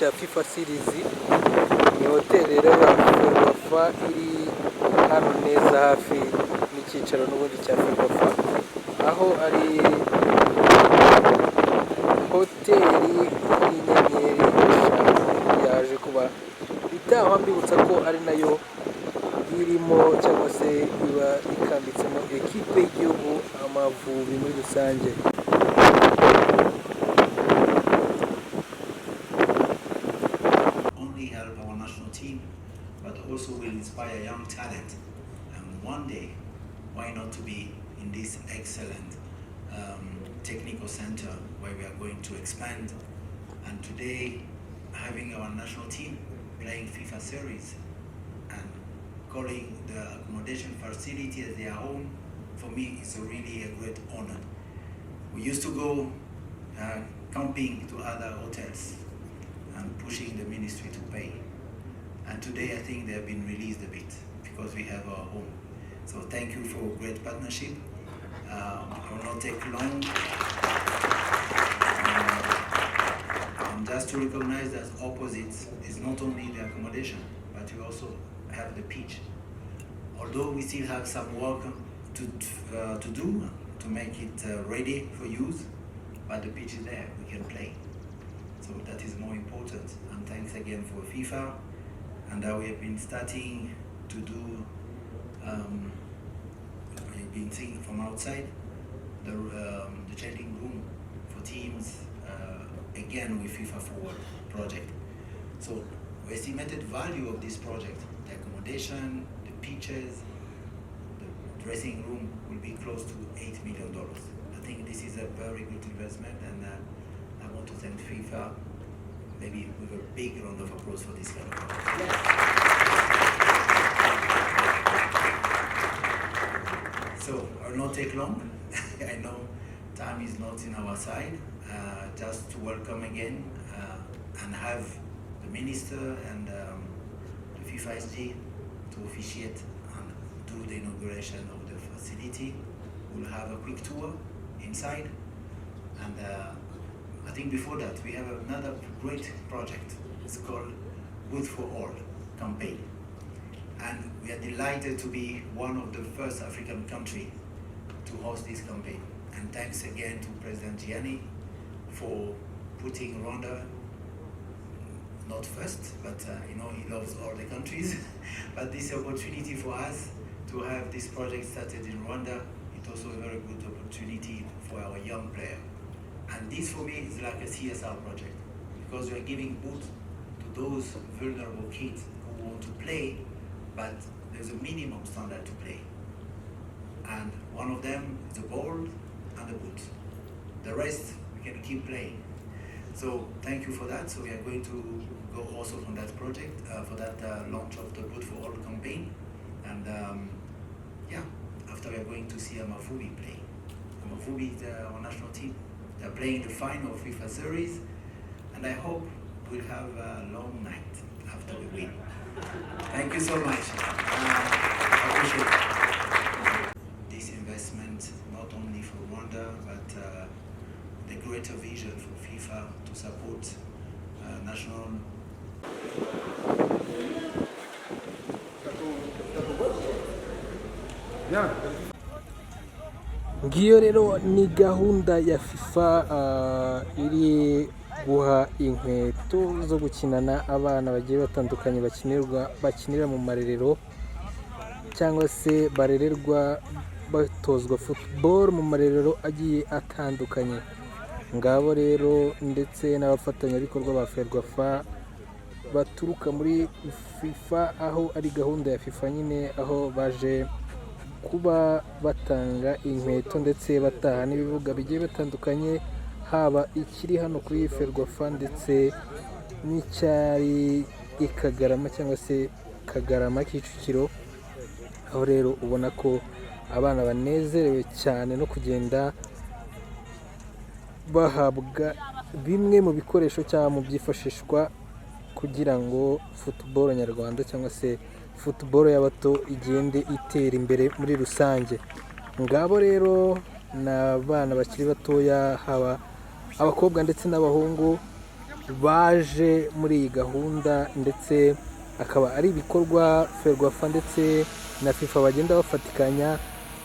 cya FIFA Series. Ni hoteli rero ya Ferwafa iri hano neza hafi n'icyicaro n'ubundi cya Ferwafa, aho ari hoteli y'Inyenyeri yaje kuba itaha, mbibutsa ko ari nayo irimo cyangwa se iba ikambitsemo ekipe y'igihugu Amavubi muri rusange. Only help our national team, but also will inspire young talent. And one day, why not to be in this excellent technical center where we are going to expand. And today, having our national team playing FIFA series and calling the accommodation facility as their home, for me, is really a great honor. We used to go camping to other hotels and pushing the ministry to pay. And today I think they have been released a bit because we have our home. So thank you for a great partnership. I will not take long. And just to recognize that opposites is not only the accommodation, but we also have the pitch. Although we still have some work to do to make it ready for use, but the pitch is there, we can play. So that is more important. And thanks again for FIFA. And we have been starting to do, we've been seeing from outside the changing room for teams, again with FIFA Forward project. So the estimated value of this project, the accommodation, the pitches, the dressing room, will be close to $8 million. I think this is a very good investment, and I want to thank FIFA, maybe with a big round of applause for this kind of project. So I will not take long. I know time is not in our side. Just to welcome again and have the minister and the FIFA SG to officiate and do the inauguration of the facility. We'll have a quick tour inside, and I think before that we have another great project. It's called Good for All campaign, and we are delighted to be one of the first African country to host this campaign. And thanks again to President Gianni for putting Rwanda not first, but he loves all the countries. But this opportunity for us to have this project started in Rwanda, it's also a very good opportunity for our young player. And this for me is like a CSR project, because we are giving boost to those vulnerable kids who want to play, but there's a minimum standard to play. And one of them is a ball and a boot. The rest, we can keep playing. So thank you for that. So we are going to go also from that project, for that launch of the Good for All campaign. And after we are going to see Amavubi play. Amavubi is our national team. They are playing the final of FIFA series. And I hope we'll have a long night after we win. Thank you so much. I appreciate it. This investment, not only for Rwanda, but the greater vision for FIFA to support national. Ngiyo rero ni gahunda ya FIFA iri guha inkweto zo gukinana abana bagiye batandukanye bakinira mu marerero cyangwa se barererwa batozwa football mu marerero agiye atandukanye. Ngabo rero ndetse n'abafatanyabikorwa ba Ferwafa baturuka muri FIFA, aho ari gahunda ya FIFA nyine, aho baje kuba batanga inkweto ndetse bataha n'ibibuga bigiye batandukanye, haba ikiri hano kuri Ferwafa ndetse n'icyari Kagarama cyangwa se Kagarama Kicukiro, aho rero ubona ko abana banezerewe cyane no kugenda bahabwa bimwe mu bikoresho cyangwa mu byifashishwa kugira ngo football nyarwanda cyangwa se football y'abato igende itera imbere muri rusange. Ngabo rero n'abana bakiri batoya, haba abakobwa ndetse n'abahungu, baje muri iyi gahunda, ndetse akaba ari ibikorwa Ferwafa ndetse na FIFA bagenda bafatikanya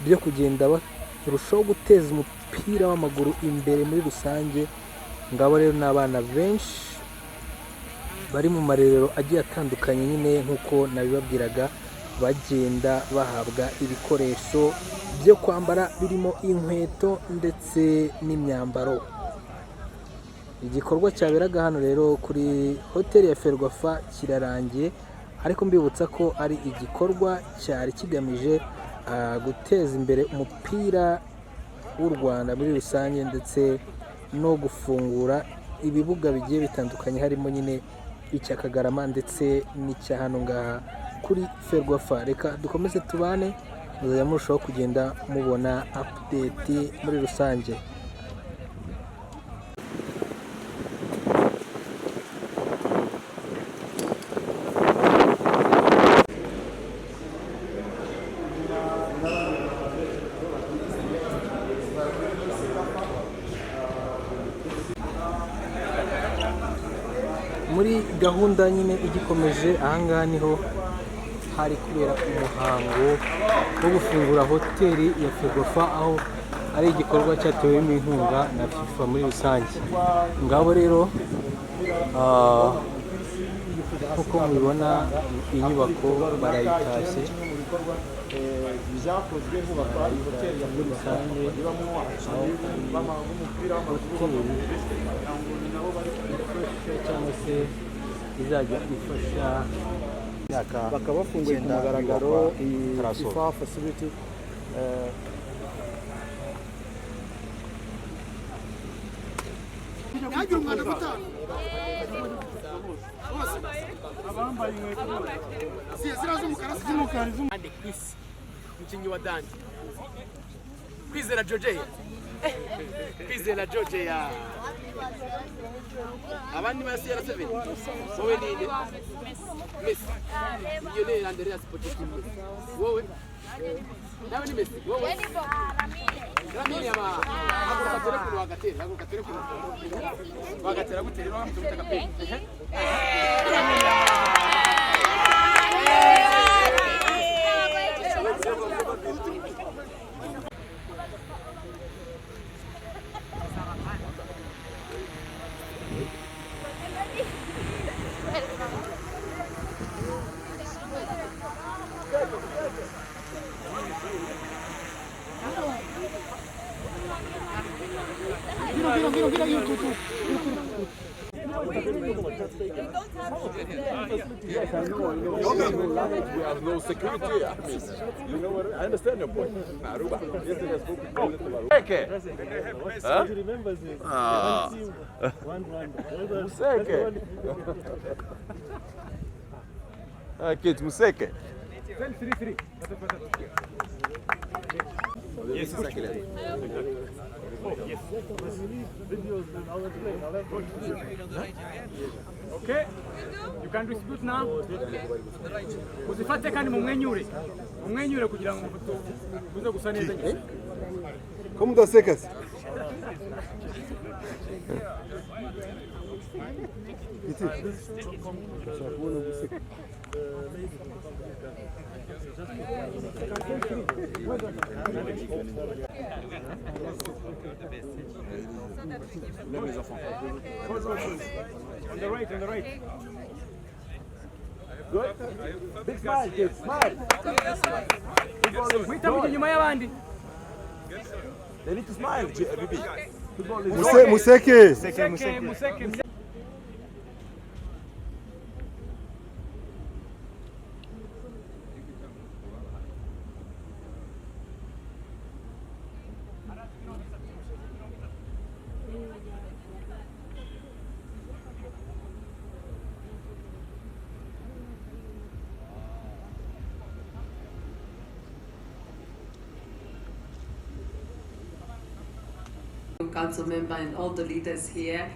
byo kugenda barushaho guteza umupira w'amaguru imbere muri rusange. Ngabo rero n'abana benshi bari mu marerero agiye atandukanye, nyine nk'uko nabibabwiraga, bagenda bahabwa ibikoresho byo kwambara birimo inkweto ndetse n'imyambaro. Igikorwa cyaberaga hano rero kuri hoteli ya Ferwafa kirarangiye, ariko mbibutsa ko ari igikorwa cyari kigamije guteza imbere umupira w'u Rwanda muri rusange, ndetse no gufungura ibibuga bigiye bitandukanye, harimo nyine icya Kagarama ndetse n'icya hano ngaha kuri Ferwafa. Reka dukomeze tubane, muzajya murushaho kugenda mubona update muri rusange. Muri gahunda nyine igikomeje, ahangaha niho hari kubera umuhango wo gufungura hoteli ya Ferwafa, aho ari igikorwa cyatewemo inkunga na FIFA muri rusange. Ngabo rero nk'uko mubibona inyubako barayitashye, byakozwe hubakwa hoteli ya muri rusange, cyangwa se izajya ifasha bakaba bafunguye ku mugaragaro iyi FIFA facility. Yagira umwana gutanga bose abambaye inkweto zira z'umukara z'umukara z'umukara kwisi umukinnyi wa dandi kwizera Georgia abandi basi yara 7 wowe ni Messi Yinyenyeri Andrea Sportif wowe nawe ni Messi wowe Ramini ama haguruka ku wagatera gutera no mutaka pe We have no security. You know what? I understand your point. Aruba. Yesterday I spoke with Museke. Huh? Museke. Kids, Museke. 3-3. Yes, Yes. Okay. You can distribute now. Usifate kandi mumwenyure kugira ngo muze gusa neza nyine. Como dá secas? On the right. Good. Big smile, kids. Smile. Mwita muje nyuma y'abandi. They need to smile, BB. Museke. Council member and all the leaders here.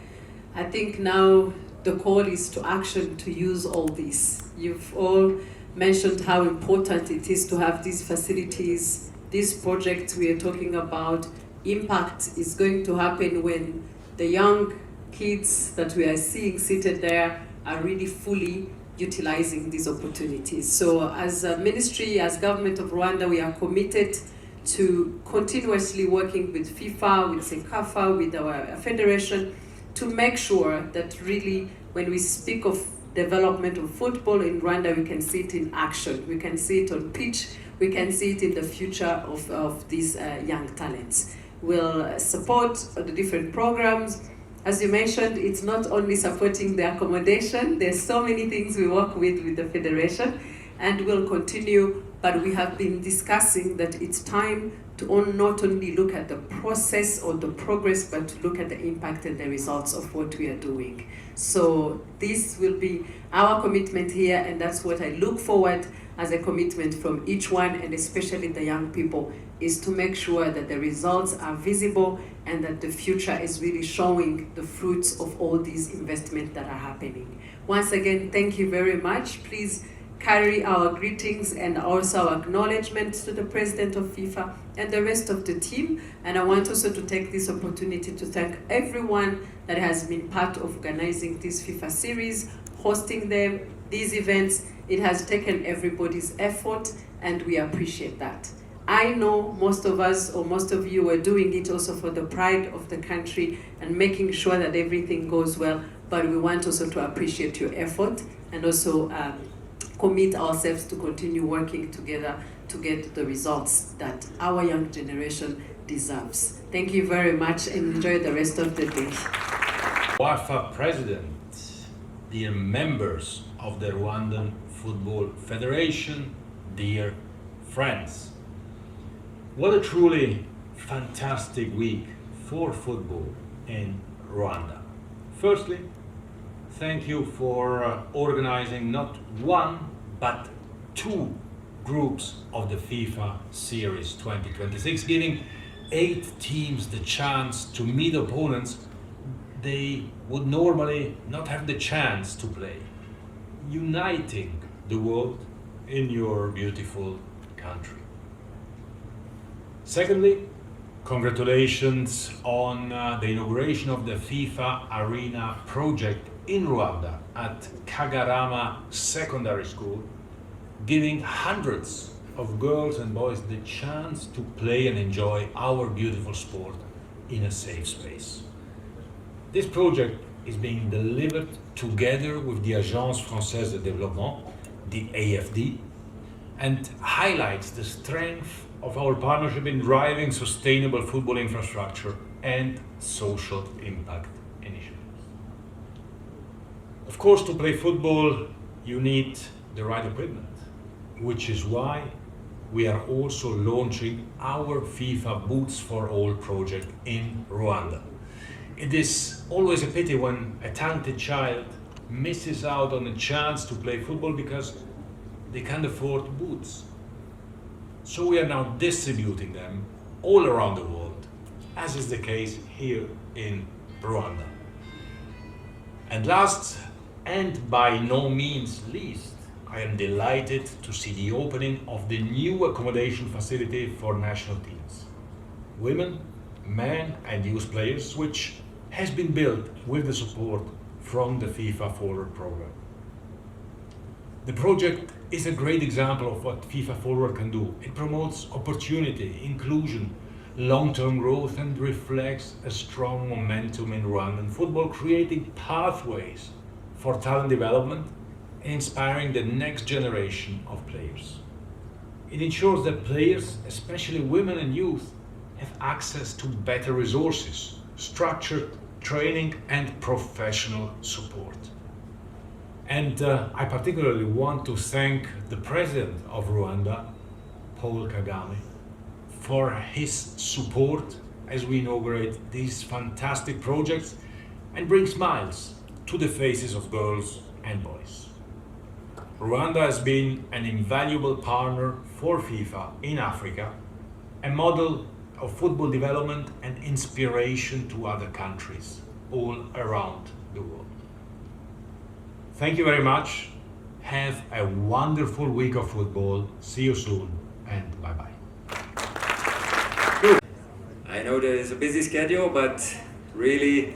I think now the call is to action to use all this. You've all mentioned how important it is to have these facilities, these projects we are talking about. Impact is going to happen when the young kids that we are seeing seated there are really fully utilizing these opportunities. So as a ministry, as government of Rwanda, we are committed to continuously working with FIFA, with CECAFA, with our federation, to make sure that really when we speak of development of football in Rwanda, we can see it in action, we can see it on pitch, we can see it in the future of these young talents. We'll support the different programs. As you mentioned, it's not only supporting the accommodation, there's so many things we work with the federation, and we'll continue, but we have been discussing that it's time to not only look at the process or the progress, but to look at the impact and the results of what we are doing. So this will be our commitment here, and that's what I look forward as a commitment from each one, and especially the young people, is to make sure that the results are visible and that the future is really showing the fruits of all these investments that are happening. Once again, thank you very much. Please carry our greetings and also our acknowledgement to the president of FIFA and the rest of the team. And I want also to take this opportunity to thank everyone that has been part of organizing this FIFA series, hosting them, these events. It has taken everybody's effort, and we appreciate that. I know most of us, or most of you, are doing it also for the pride of the country and making sure that everything goes well, but we want also to appreciate your effort and also commit ourselves to continue working together to get the results that our young generation deserves. Thank you very much, and enjoy the rest of the day. Ferwafa President, dear members of the Rwandan Football Federation, dear friends. What a truly fantastic week for football in Rwanda. Firstly, thank you for organizing not one, but two groups of the FIFA Series 2026, giving 8 teams the chance to meet opponents they would normally not have the chance to play, uniting the world in your beautiful country. Secondly, congratulations on the inauguration of the FIFA Arena project in Rwanda at Kagarama Secondary School, giving hundreds of girls and boys the chance to play and enjoy our beautiful sport in a safe space. This project is being delivered together with the Agence Française de Développement, the AFD, and highlights the strength of our partnership in driving sustainable football infrastructure and social impact initiatives. Of course, to play football, you need the right equipment, which is why we are also launching our FIFA Boots for All project in Rwanda. It is always a pity when a talented child misses out on a chance to play football because they can't afford boots. So we are now distributing them all around the world, as is the case here in Rwanda. And last, and by no means least, I am delighted to see the opening of the new accommodation facility for national teams, women, men and youth players, which has been built with the support from the FIFA Forward program. The project is a great example of what FIFA Forward can do. It promotes opportunity, inclusion, long-term growth, and reflects a strong momentum in Rwandan football, creating pathways for talent development and inspiring the next generation of players. It ensures that players, especially women and youth, have access to better resources, structured training, and professional support. And I particularly want to thank the President of Rwanda, Paul Kagame, for his support as we inaugurate these fantastic projects and bring smiles to the faces of girls and boys. Rwanda has been an invaluable partner for FIFA in Africa, a model of football development and inspiration to other countries all around the world. Thank you very much. Have a wonderful week of football. See you soon, and bye-bye. I know there is a busy schedule, but really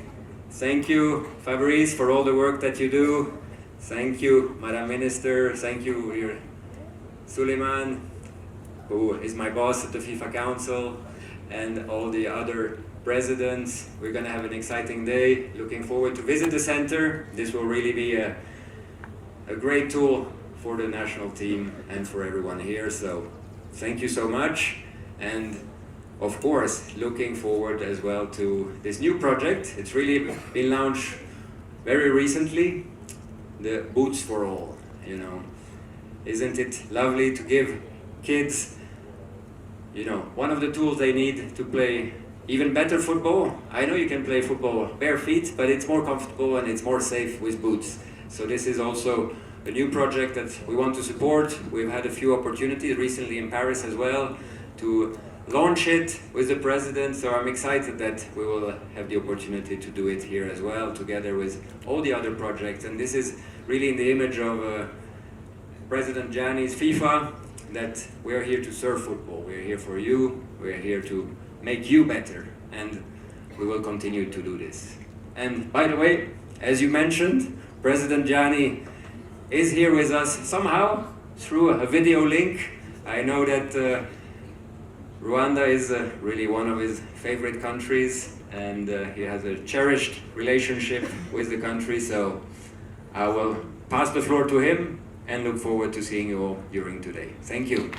Thank you, Fabrice, for all the work that you do. Thank you, Madam Minister. Thank you, Suleiman, who is my boss at the FIFA Council, and all the other presidents. We're going to have an exciting day. Looking forward to visit the center. This will really be a great tool for the national team and for everyone here. So thank you so much. And of course, looking forward as well to this new project. It's really been launched very recently, the Boots for All, you know. Isn't it lovely to give kids, you know, one of the tools they need to play even better football? I know you can play football bare feet, but it's more comfortable and it's more safe with boots. So this is also a new project that we want to support. We've had a few opportunities recently in Paris as well to launch it with the president, so I'm excited that we will have the opportunity to do it here as well, together with all the other projects. And this is really in the image of President Gianni's FIFA, that we're here to serve football. We're here for you, we're here to make you better, and we will continue to do this. And by the way, as you mentioned, President Gianni is here with us somehow through a video link. I know that Rwanda is really one of his favorite countries, and he has a cherished relationship with the country, so I will pass the floor to him and look forward to seeing you all during today. Thank you.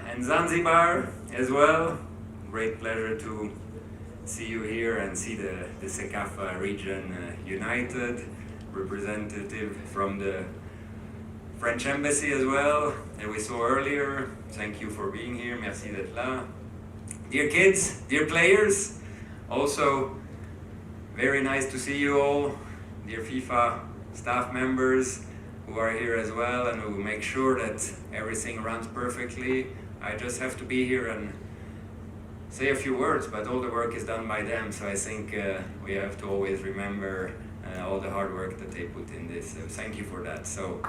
And Zanzibar as well, great pleasure to see you here and see the Sekafa region united, representative from the French Embassy as well, that we saw earlier. Thank you for being here. Merci d'être là. Dear kids, dear players, also very nice to see you all. Dear FIFA staff members who are here as well and who make sure that everything runs perfectly. I just have to be here and say a few words, but all the work is done by them, so I think we have to always remember all the hard work that they put in this. So thank you for that. So,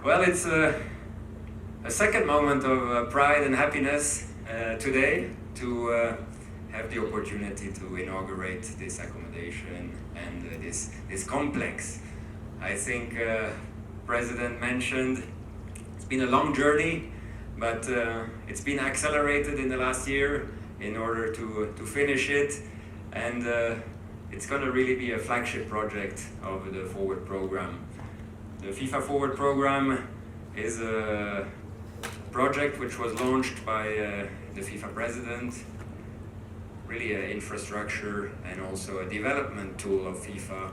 well, it's a second moment of pride and happiness today to have the opportunity to inaugurate this accommodation and this complex. I think President mentioned it's been a long journey, but it's been accelerated in the last year in order to finish it, and it's going to really be a flagship project of the Forward program. The FIFA Forward program is a project which was launched by the FIFA president, really an infrastructure and also a development tool of FIFA,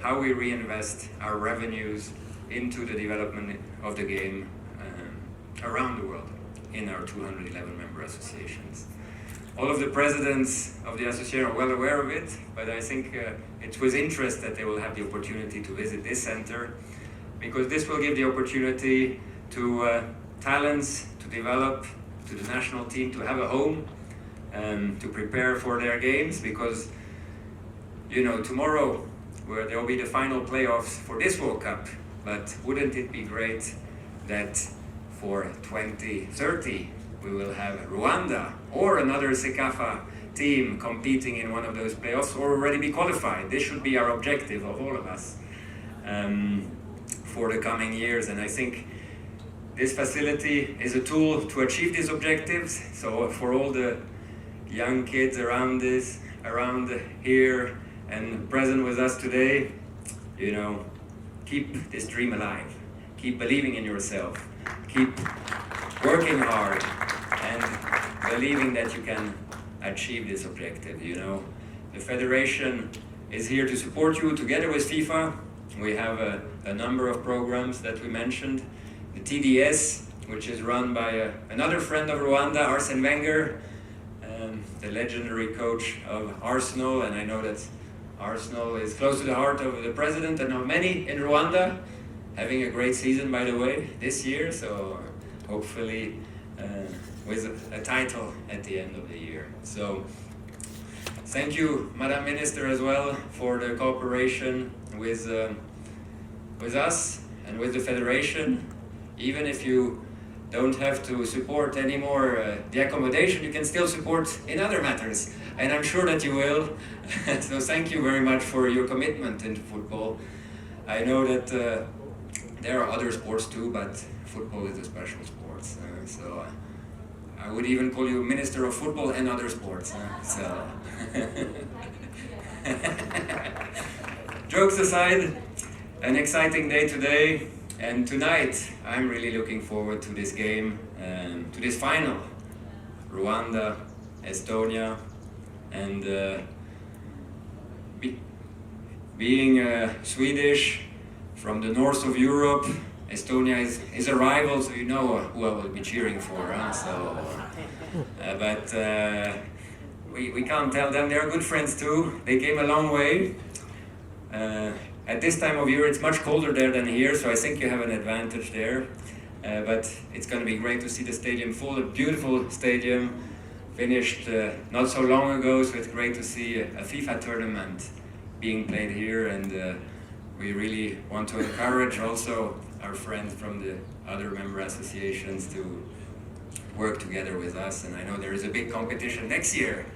how we reinvest our revenues into the development of the game around the world in our 211 member associations. All of the presidents of the association are well aware of it, but I think it's with interest that they will have the opportunity to visit this center, because this will give the opportunity to talents to develop, to the national team to have a home, to prepare for their games, because, you know, tomorrow where there will be the final playoffs for this World Cup, but wouldn't it be great that for 2030 we will have Rwanda or another Sekafa team competing in one of those playoffs, or already be qualified? This should be our objective of all of us for the coming years, and I think this facility is a tool to achieve these objectives. So for all the young kids around here and present with us today, you know, keep this dream alive, keep believing in yourself, keep working hard and believing that you can achieve this objective. You know, the Federation is here to support you together with FIFA. We have a number of programs that we mentioned. The TDS, which is run by another friend of Rwanda, Arsene Wenger, the legendary coach of Arsenal, and I know that Arsenal is close to the heart of the president and of many in Rwanda, having a great season, by the way, this year, so hopefully with a title at the end of the year. So thank you, Madam Minister, as well, for the cooperation with us and with the Federation. Even if you don't have to support anymore the accommodation, you can still support in other matters. And I'm sure that you will. So thank you very much for your commitment into football. I know that there are other sports too, but football is a special sport. So I would even call you Minister of Football and other sports. So jokes aside, an exciting day today. And tonight, I'm really looking forward to this game, to this final. Rwanda, Estonia, and being Swedish from the north of Europe, Estonia is a rival, so you know who I will be cheering for. But we can't tell them, they're good friends too. They came a long way. At this time of year, it's much colder there than here, so I think you have an advantage there. But it's going to be great to see the stadium full, a beautiful stadium, finished not so long ago, so it's great to see a FIFA tournament being played here, and we really want to encourage also our friends from the other member associations to work together with us, and I know there is a big competition next year